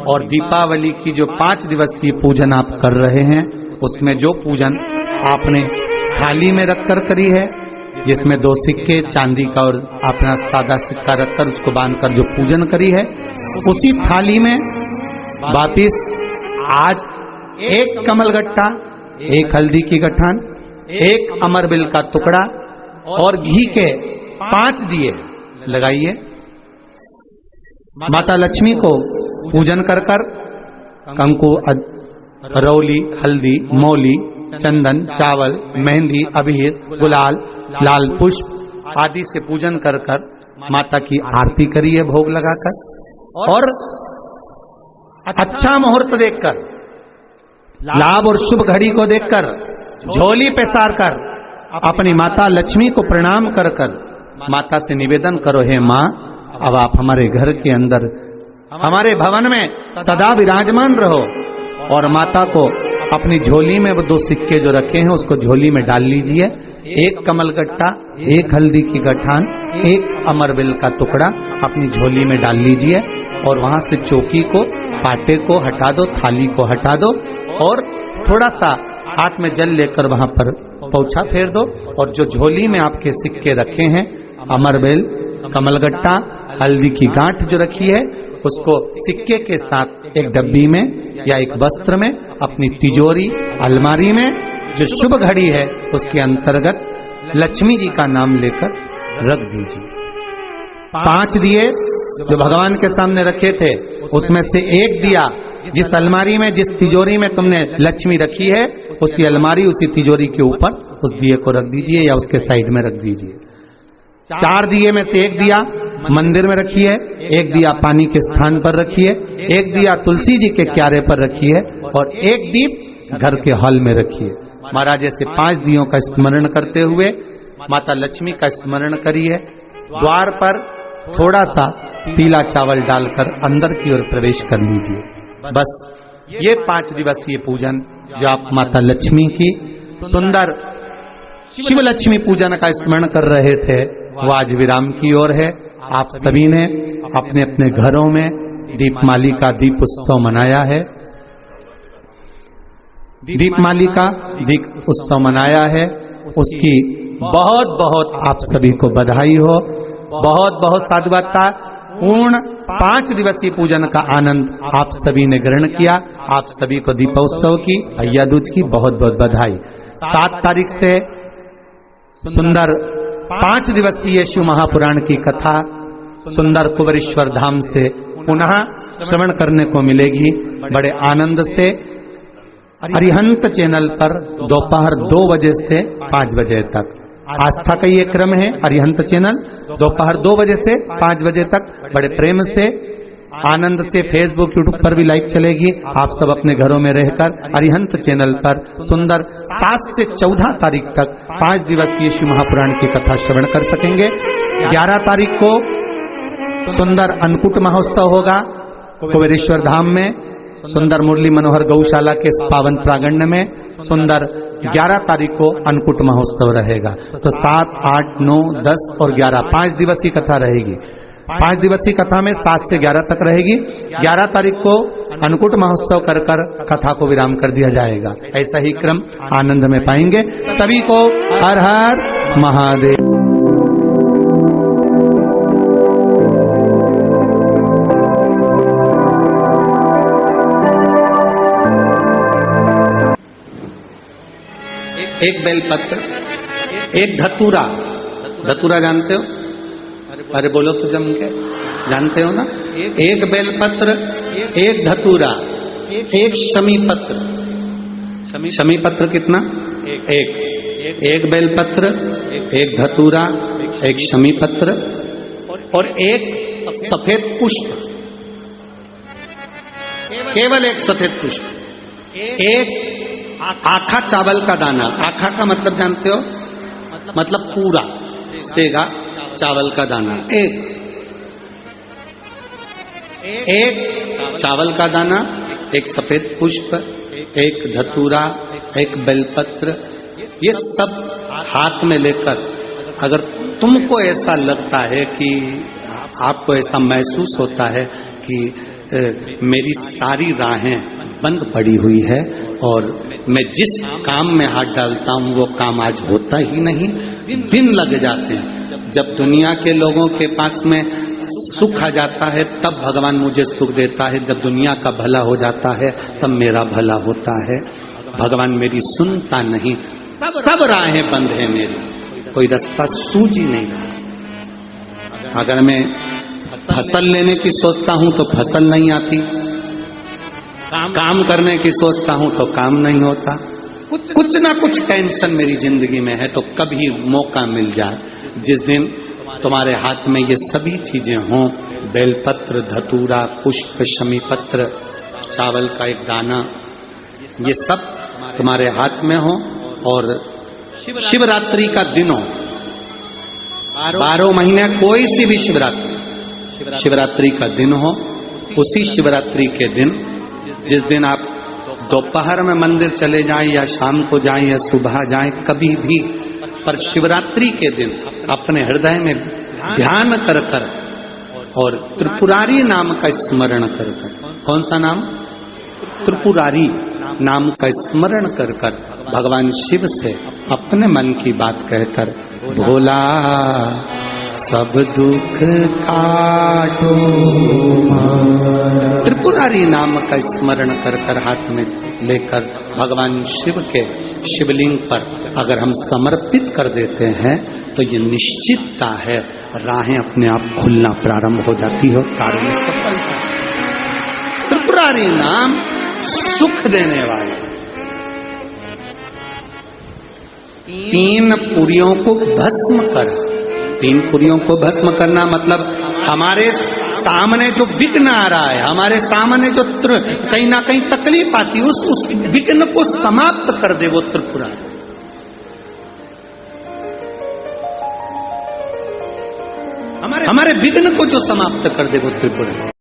और दीपावली की जो 5 दिवसीय पूजन आप कर रहे हैं, उसमें जो पूजन आपने थाली में रखकर करी है, जिसमें 2 सिक्के चांदी का और अपना सादा सिक्का रखकर उसको बांधकर जो पूजन करी है, उसी थाली में वापिस आज 1 कमलगट्टा, 1 हल्दी की गठान, 1 अमरबिल का टुकड़ा और घी के 5 दिए लगाइए। माता लक्ष्मी को पूजन कर कर कंकु, रौली, हल्दी, मौली, चंदन, चावल, मेहंदी, अबीर, गुलाल, लाल पुष्प आदि से पूजन कर कर माता की आरती करिए भोग लगाकर, और अच्छा मुहूर्त देखकर, लाभ और शुभ घड़ी को देखकर झोली पे सार कर अपनी माता लक्ष्मी को प्रणाम कर कर माता से निवेदन करो, हे माँ, अब आप हमारे घर के अंदर, हमारे भवन में सदा विराजमान रहो। और माता को अपनी झोली में वो 2 सिक्के जो रखे हैं उसको झोली में डाल लीजिए। 1 कमलगट्टा, 1 हल्दी की गठान, 1 अमरबिल का टुकड़ा अपनी झोली में डाल लीजिए और वहां से चौकी को, पाटे को हटा दो, थाली को हटा दो और थोड़ा सा हाथ में जल लेकर वहां पर पोछा फेर दो। और जो झोली में आपके सिक्के रखे हैं, अमरबिल, कमलगट्टा, हल्दी की गांठ जो रखी है, उसको सिक्के के साथ एक डब्बी में या एक वस्त्र में अपनी तिजोरी, अलमारी में जो शुभ घड़ी है उसके अंतर्गत लक्ष्मी जी का नाम लेकर रख दीजिए। 5 दिए जो भगवान के सामने रखे थे, उसमें से 1 दिया जिस अलमारी में, जिस तिजोरी में तुमने लक्ष्मी रखी है, उसी अलमारी, उसी तिजोरी के ऊपर उस दिए को रख दीजिए या उसके साइड में रख दीजिए। 4 दिए में से 1 दिया मंदिर में रखिए, 1 दिया पानी के स्थान पर रखिए, 1 दिया तुलसी जी के क्यारे पर रखिए और 1 दीप घर के हॉल में रखिए। महाराज ऐसे 5 दियों का स्मरण करते हुए माता लक्ष्मी का स्मरण करिए। द्वार पर थोड़ा सा पीला चावल डालकर अंदर की ओर प्रवेश कर लीजिए। बस ये 5 दिवसीय पूजन जो आप माता लक्ष्मी की सुंदर शिव लक्ष्मी पूजन का स्मरण कर रहे थे, वो आज विराम की ओर है। आप सभी ने अपने अपने घरों में दीपमाली का दीप उत्सव मनाया है, दीपमाली का दीप उत्सव मनाया है, उसकी बहुत बहुत आप सभी को बधाई हो। बहुत बहुत साधुवाद। पूर्ण 5 दिवसीय पूजन का आनंद आप सभी ने ग्रहण किया। आप सभी को दीपोत्सव की, भैया दूज की बहुत बहुत बधाई। 7 तारीख से सुंदर 5 दिवसीय शिव महापुराण की कथा सुंदर कुबेरेश्वर धाम से पुनः श्रवण करने को मिलेगी बड़े आनंद से। अरिहंत चैनल पर दोपहर 2 बजे से 5 बजे तक आस्था का ये क्रम है। अरिहंत चैनल दोपहर 2 बजे से 5 बजे तक बड़े प्रेम से, आनंद से फेसबुक, यूट्यूब पर भी लाइव चलेगी। आप सब अपने घरों में रहकर अरिहंत चैनल पर सुंदर 7 से 14 तारीख तक 5 दिवसीय शिव महापुराण की कथा श्रवण कर सकेंगे। 11 तारीख को सुंदर अन्नकूट महोत्सव होगा कुबेरेश्वर धाम में, सुंदर मुरली मनोहर गौशाला के पावन प्रांगण में। सुंदर 11 तारीख को अन्नकूट महोत्सव रहेगा। तो 7, 8, 9, 10 और 11 5 दिवसीय कथा रहेगी। 5 दिवसीय कथा में 7 से 11 तक रहेगी। 11 तारीख को अन्नकूट महोत्सव कर कर कथा को विराम कर दिया जाएगा। ऐसा ही क्रम आनंद में पाएंगे। सभी को हर हर महादेव। एक बेलपत्र, एक धतूरा। धतूरा जानते हो? अरे बोलो तो जम के, जानते हो ना? एक बेलपत्र, एक धतूरा, एक शमी पत्र। शमी पत्र कितना? एक बेलपत्र, एक धतूरा, एक शमी पत्र और एक सफेद पुष्प। केवल एक सफेद पुष्प। एक आखा चावल का दाना। आखा का मतलब जानते हो? मतलब पूरा सेगा चावल का दाना। एक चावल का दाना, एक सफेद पुष्प, एक धतूरा, एक बेलपत्र, ये सब हाथ में लेकर अगर तुमको ऐसा लगता है कि आपको ऐसा महसूस होता है कि मेरी सारी राहें बंद पड़ी हुई है और मैं जिस काम में हाथ डालता हूँ वो काम आज होता ही नहीं। दिन लग जाते हैं। जब दुनिया के लोगों के पास में सुख आ जाता है तब भगवान मुझे सुख देता है, जब दुनिया का भला हो जाता है तब मेरा भला होता है। भगवान मेरी सुनता नहीं, सब राहें बंद है मेरी, कोई रास्ता सूझ ही नहीं रहा। अगर मैं फसल लेने की सोचता हूं तो फसल नहीं आती, काम करने की सोचता हूं तो काम नहीं होता। कुछ ना कुछ टेंशन मेरी जिंदगी में है। तो कभी मौका मिल जाए जिस दिन तुम्हारे हाथ में ये सभी चीजें हों, बेलपत्र, धतूरा, पुष्प, शमी पत्र, चावल का एक दाना, ये सब तुम्हारे हाथ में हो और शिवरात्रि का दिन हो, 12 महीने कोई सी भी शिवरात्रि का दिन हो, उसी शिवरात्रि के दिन जिस दिन आप दोपहर में मंदिर चले जाएं या शाम को जाएं या सुबह जाएं, कभी भी, पर शिवरात्रि के दिन अपने हृदय में ध्यान कर कर और त्रिपुरारी नाम का स्मरण कर कर, कौन सा नाम? त्रिपुरारी नाम का स्मरण कर कर भगवान शिव से अपने मन की बात कहकर, भोला सब दुख काटो, त्रिपुरारी नाम का स्मरण कर कर हाथ में लेकर भगवान शिव के शिवलिंग पर अगर हम समर्पित कर देते हैं तो ये निश्चितता है राहें अपने आप खुलना प्रारंभ हो जाती हो, कार्य में सफलता। त्रिपुरारी नाम सुख देने वाले। 3 पुरियों को भस्म कर, 3 पुरियों को भस्म करना मतलब हमारे सामने जो विघ्न आ रहा है, हमारे सामने जो कहीं ना कहीं तकलीफ आती है, उस विघ्न को समाप्त कर दे वो त्रिपुरारी। हमारे विघ्न को जो समाप्त कर दे वो त्रिपुरारी।